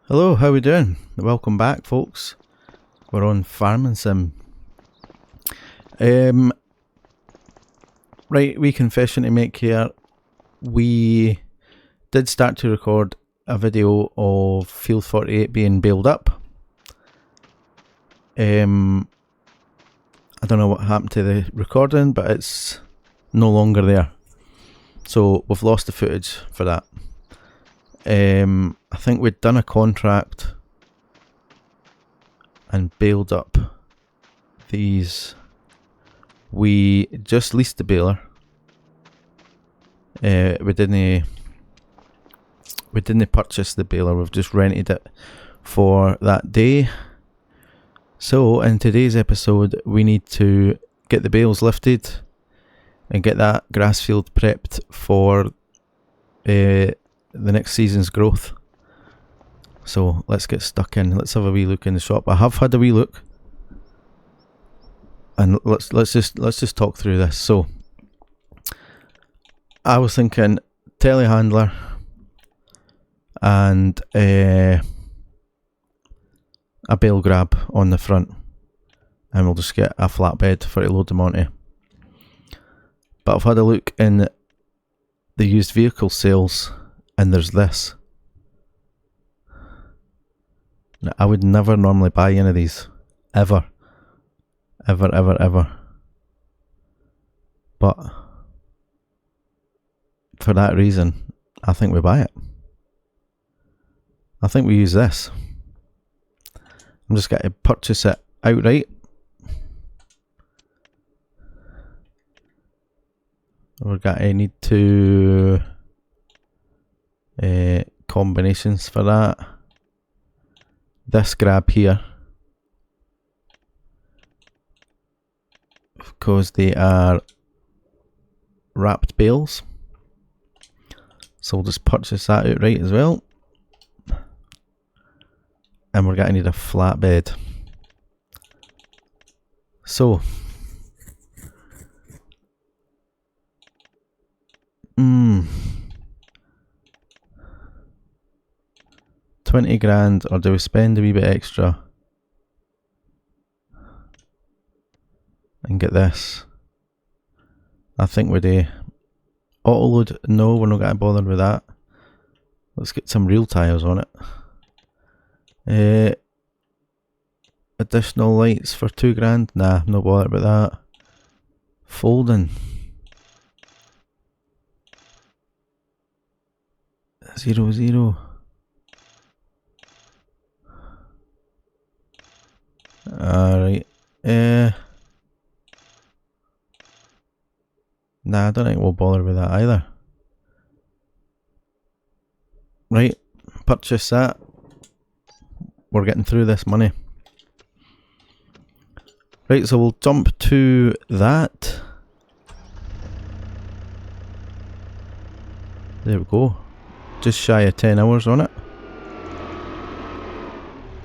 Hello, how we doing? Welcome back, folks. We're on Farming Sim. Right, wee confession to make here. We did start to record a video of Field 48 being baled up. I don't know what happened to the recording, but it's no longer there. So we've lost the footage for that. I think we'd done a contract and baled up these. We just leased the baler. We didn't purchase the baler. We've just rented it for that day. So in today's episode, we need to get the bales lifted and get that grass field prepped for the next season's growth. So let's get stuck in. Let's have a wee look in the shop. I have had a wee look, and let's just talk through this. So I was thinking telehandler and a bale grab on the front, and we'll just get a flatbed for to load them onto. But I've had a look in the used vehicle sales, and there's this. Now, I would never normally buy any of these, ever. But for that reason, I think we buy it. I think we use this. I'm just going to purchase it outright. We're going to need two combinations for that. This grab here, because they are wrapped bales, so we'll just purchase that outright as well. And we're going to need a flatbed. So 20 grand, or do we spend a wee bit extra and get this? I think we do. Auto load, no, we're not going to bother with that. Let's get some real tyres on it. Additional lights for 2 grand, nah, no bother about that. Folding, 0. Alright, nah, I don't think we'll bother with that either. Right, purchase that. We're getting through this money. Right, so we'll jump to that. There we go. Just shy of 10 hours on it.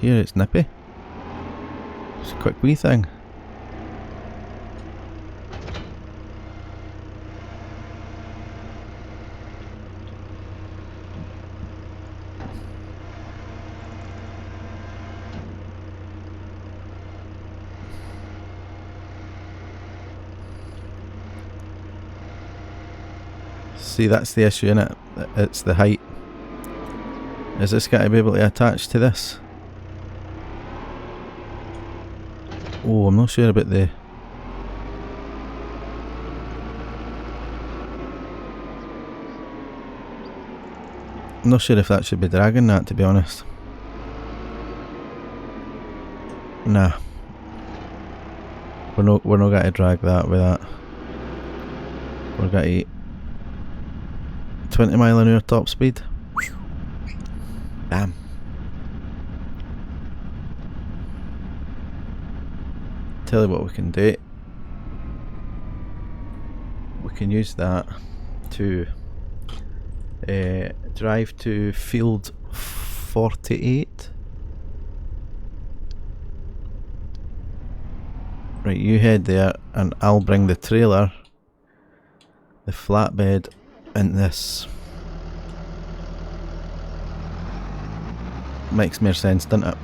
Here it's nippy. It's a quick wee thing. See, that's the issue, innit? It's the height. Is this going to be able to attach to this? Oh, I'm not sure about the... I'm not sure if that should be dragging that, to be honest. Nah. We're not going to drag that with that. We're going to 20 mile an hour top speed. Damn. Tell you what we can do. We can use that to drive to field 48. Right, you head there and I'll bring the trailer, the flatbed, and this. makes more sense, doesn't it?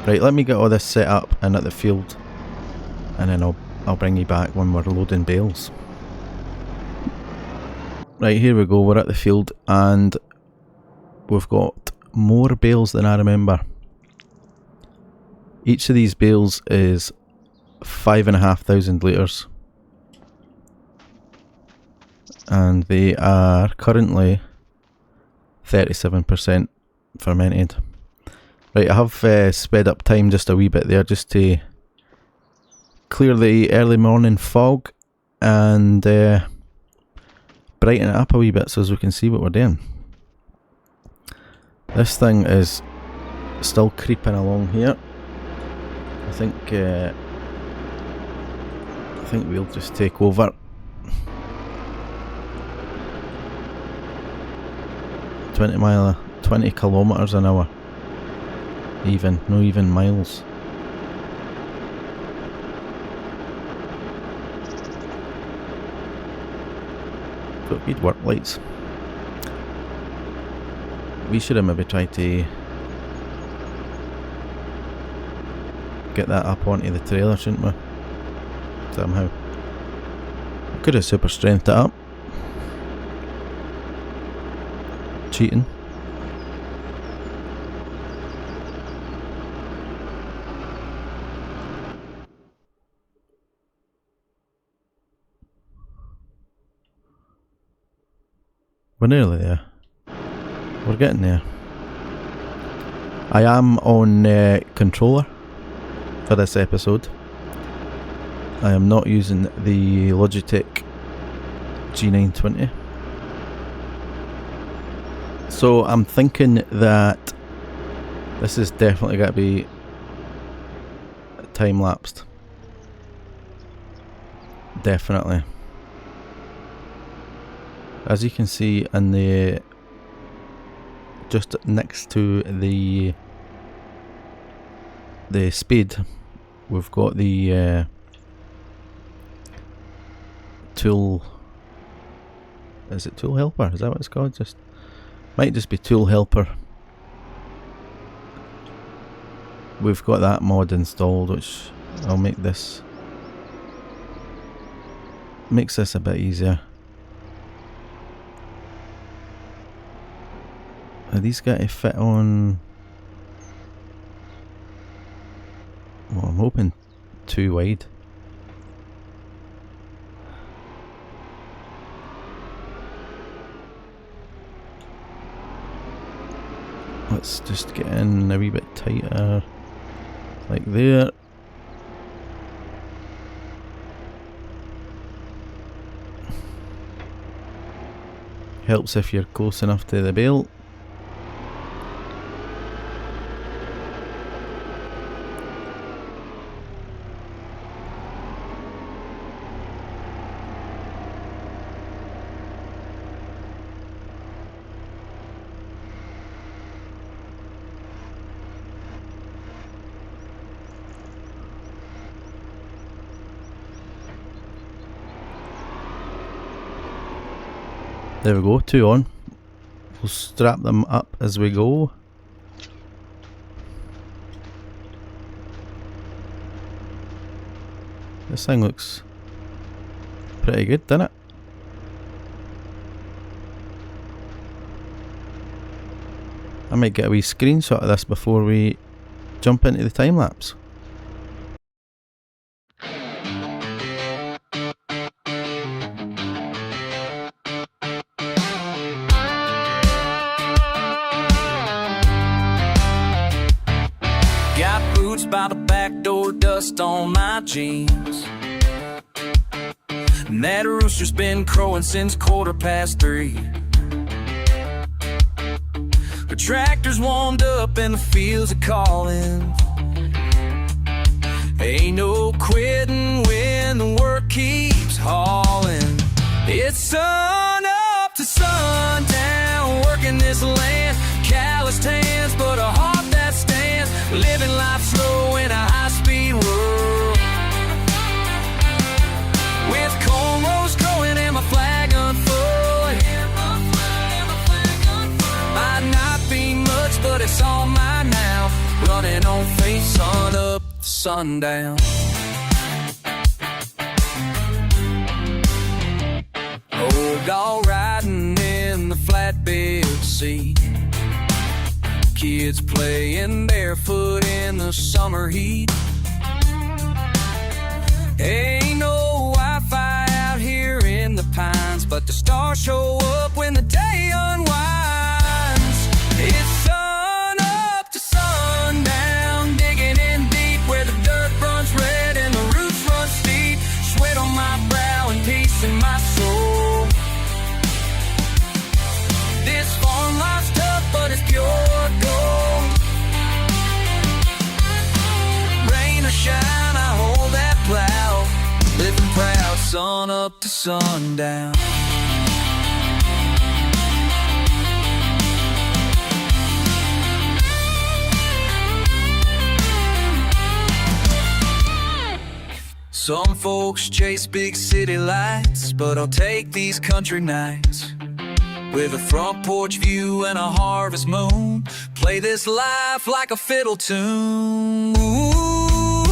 Right, let me get all this set up and at the field, and then I'll bring you back when we're loading bales. Right, here we go, we're at the field and we've got more bales than I remember. Each of these bales is 5,500 litres. And they are currently 37% fermented. Right, I have sped up time just a wee bit there just to clear the early morning fog and brighten it up a wee bit so as we can see what we're doing. This thing is still creeping along here. I think we'll just take over. 20 kilometres an hour. No even miles. Got good work lights. We should have maybe tried to get that up onto the trailer, shouldn't we? Somehow. Could have super strengthened it up. Cheating. We're nearly there. We're getting there. I am on controller for this episode. I am not using the Logitech G920. So I'm thinking that this is definitely going to be time lapsed. Definitely. As you can see in the just next to the spade, we've got the tool. Is it tool helper? Is that what it's called? Might just be tool helper. We've got that mod installed, which I'll makes this a bit easier. Are these going to fit on? Well, I'm hoping too wide. Let's just get in a wee bit tighter, like there. Helps if you're close enough to the bale. There we go, 2 on. We'll strap them up as we go. This thing looks pretty good, doesn't it? I might get a wee screenshot of this before we jump into the time lapse. By the back door, dust on my jeans, and that rooster's been crowing since 3:15. The tractor's warmed up and the fields are calling. Ain't no quitting when the work keeps hauling. It's sun up to sundown, working this land, calloused hands, but a heart that stands, living life slow in a high-speed world. With cornrows growing and my flag unfurled. Might not be much, but it's all all mine now. Running on faith, sun up to sundown. Old dog riding in the flatbed seat. Kids playing barefoot in the summer heat. Ain't no Wi-Fi out here in the pines, but the stars show up when the day unwinds. It's sun up to sundown, digging in deep where the dirt runs red and the roots run steep. Sweat on my brow and peace in my soul. This farm life's tough, but it's pure gold. Rain or shine, I hold that plow, living proud, sun up to sundown. Some folks chase big city lights, but I'll take these country nights with a front porch view and a harvest moon. Play this life like a fiddle tune. Ooh,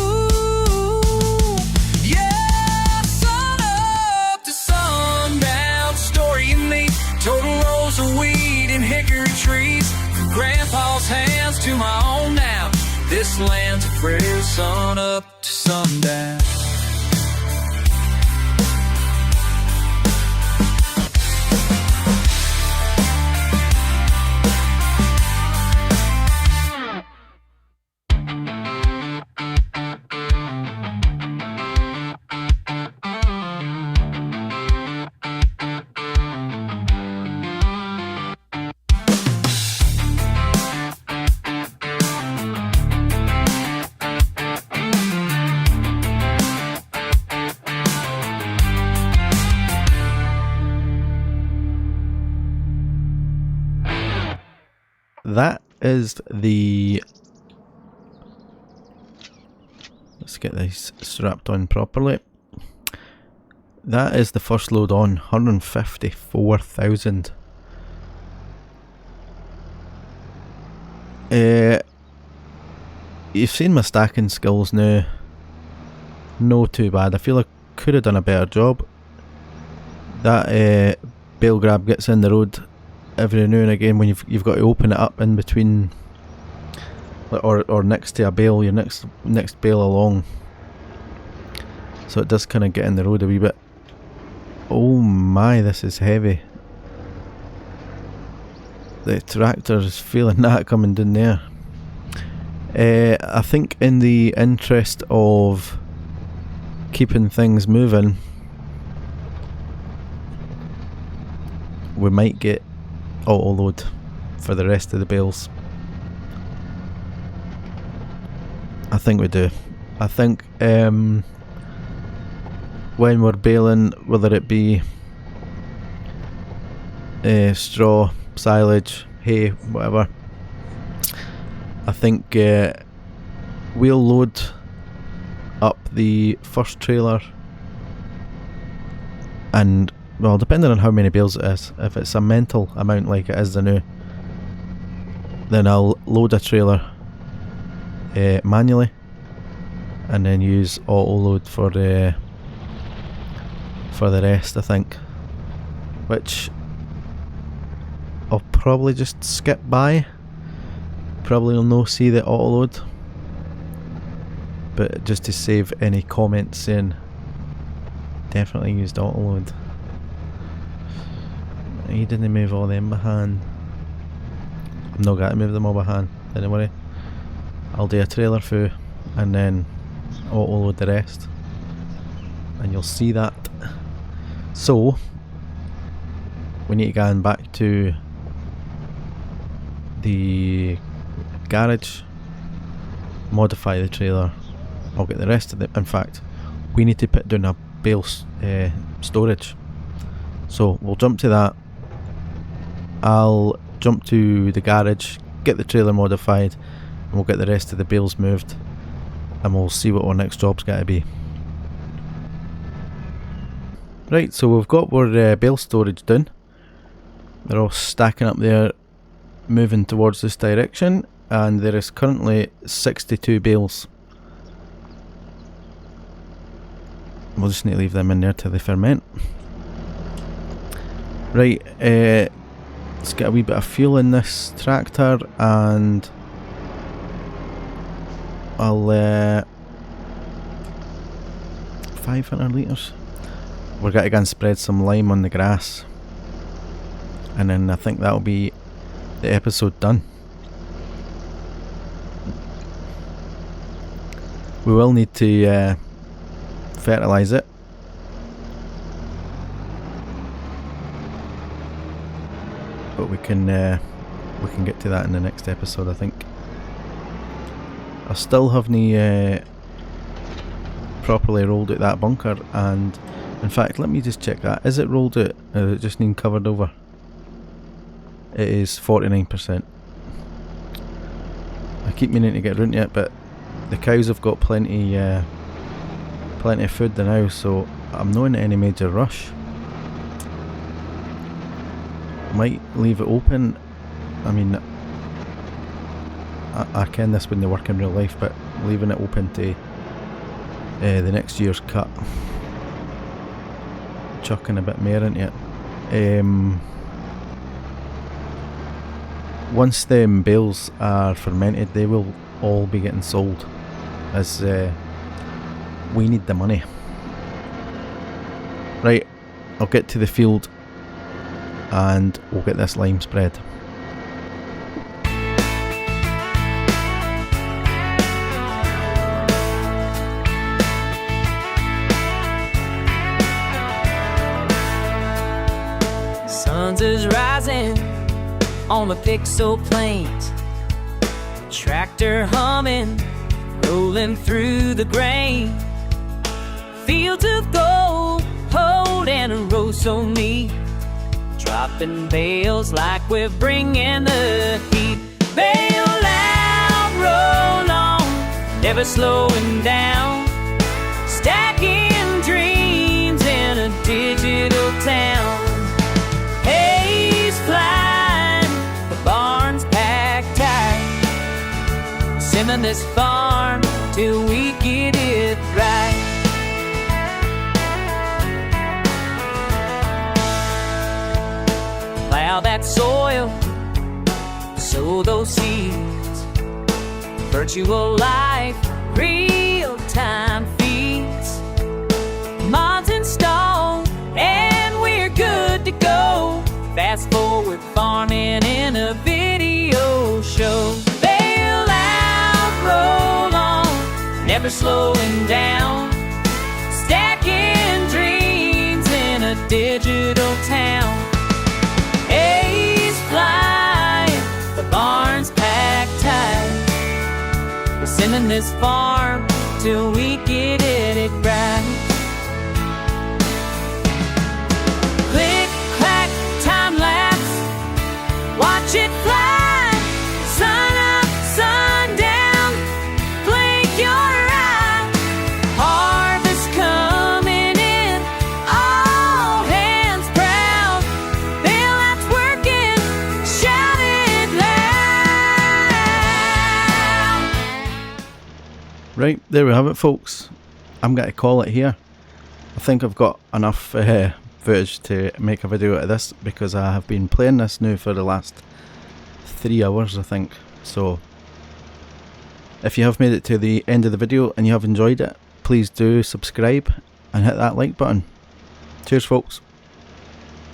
yeah, sun up to sundown. Story in me, total rows of weed and hickory trees. From grandpa's hands to my own now. This land's a prayer, sun up to sundown. That is the... Let's get this strapped on properly. That is the first load on, 154,000. You've seen my stacking skills now. No too bad. I feel I could have done a better job. That bale grab gets in the road every now and again when you've got to open it up in between, or next to a bale, your next bale along, so it does kind of get in the road a wee bit. Oh my, this is heavy. The tractor is feeling that coming down there. I think in the interest of keeping things moving, we might get auto load for the rest of the bales. I think we do. I think when we're baling, whether it be straw, silage, hay, whatever, I think we'll load up the first trailer, and well, depending on how many bales it is, if it's a mental amount like it is the new, then I'll load a trailer manually and then use auto load for the rest, I think, which I'll probably just skip by. Probably will no see the auto load, but just to save any comments saying definitely used auto load. He didn't move all them behind. I'm not going to move them all behind, don't worry. I'll do a trailer full and then auto load the rest, and you'll see that. So we need to go back to the garage, modify the trailer. I'll get the rest of it. In fact, we need to put down a bales storage, so we'll jump to that. I'll jump to the garage, get the trailer modified, and we'll get the rest of the bales moved, and we'll see what our next job's got to be. Right, so we've got our bale storage done. They're all stacking up there, moving towards this direction. and there is currently 62 bales. We'll just need to leave them in there till they ferment. Right, let's get a wee bit of fuel in this tractor, and I'll 500 litres. We're going to go and spread some lime on the grass, and then I think that'll be the episode done. We will need to fertilise it. But we can get to that in the next episode, I think. I still haven't properly rolled out that bunker, and in fact, let me just check that. Is it rolled out? Or is it just been covered over? It is 49%. I keep meaning to get round to it, but the cows have got plenty of food now, so I'm not in any major rush. Might leave it open. I mean, I ken this when they work in real life, but leaving it open to the next year's cut, chucking a bit more into it. Once them bales are fermented, they will all be getting sold, as we need the money. Right, I'll get to the field and we'll get this lime spread. Sun is rising on the pixel plains, tractor humming, rolling through the grain, fields of gold, hold and a row so neat, dropping bales like we're bringing the heat. Bale out, roll on, never slowing down, stacking dreams in a digital town. Haze flying, the barn's packed tight, simming this farm till we get it right. Plow that soil, sow those seeds, virtual life, real-time feeds, mods installed, and we're good to go. Fast forward farming in a video show. Bale out, roll on, never slowing down, stacking dreams in a digital town. A's flying, the barn's packed tight, we're sending this farm till we get it right. Click, clack, time lapse, watch it fly, sun up, sun down, blink your eye, harvest coming in, all hands proud, bailouts working, shout it loud. Right, there we have it, folks. I'm going to call it here. I think I've got enough footage to make a video out of this, because I have been playing this now for the last 3 hours, I think. So if you have made it to the end of the video and you have enjoyed it, please do subscribe and hit that like button. Cheers, folks.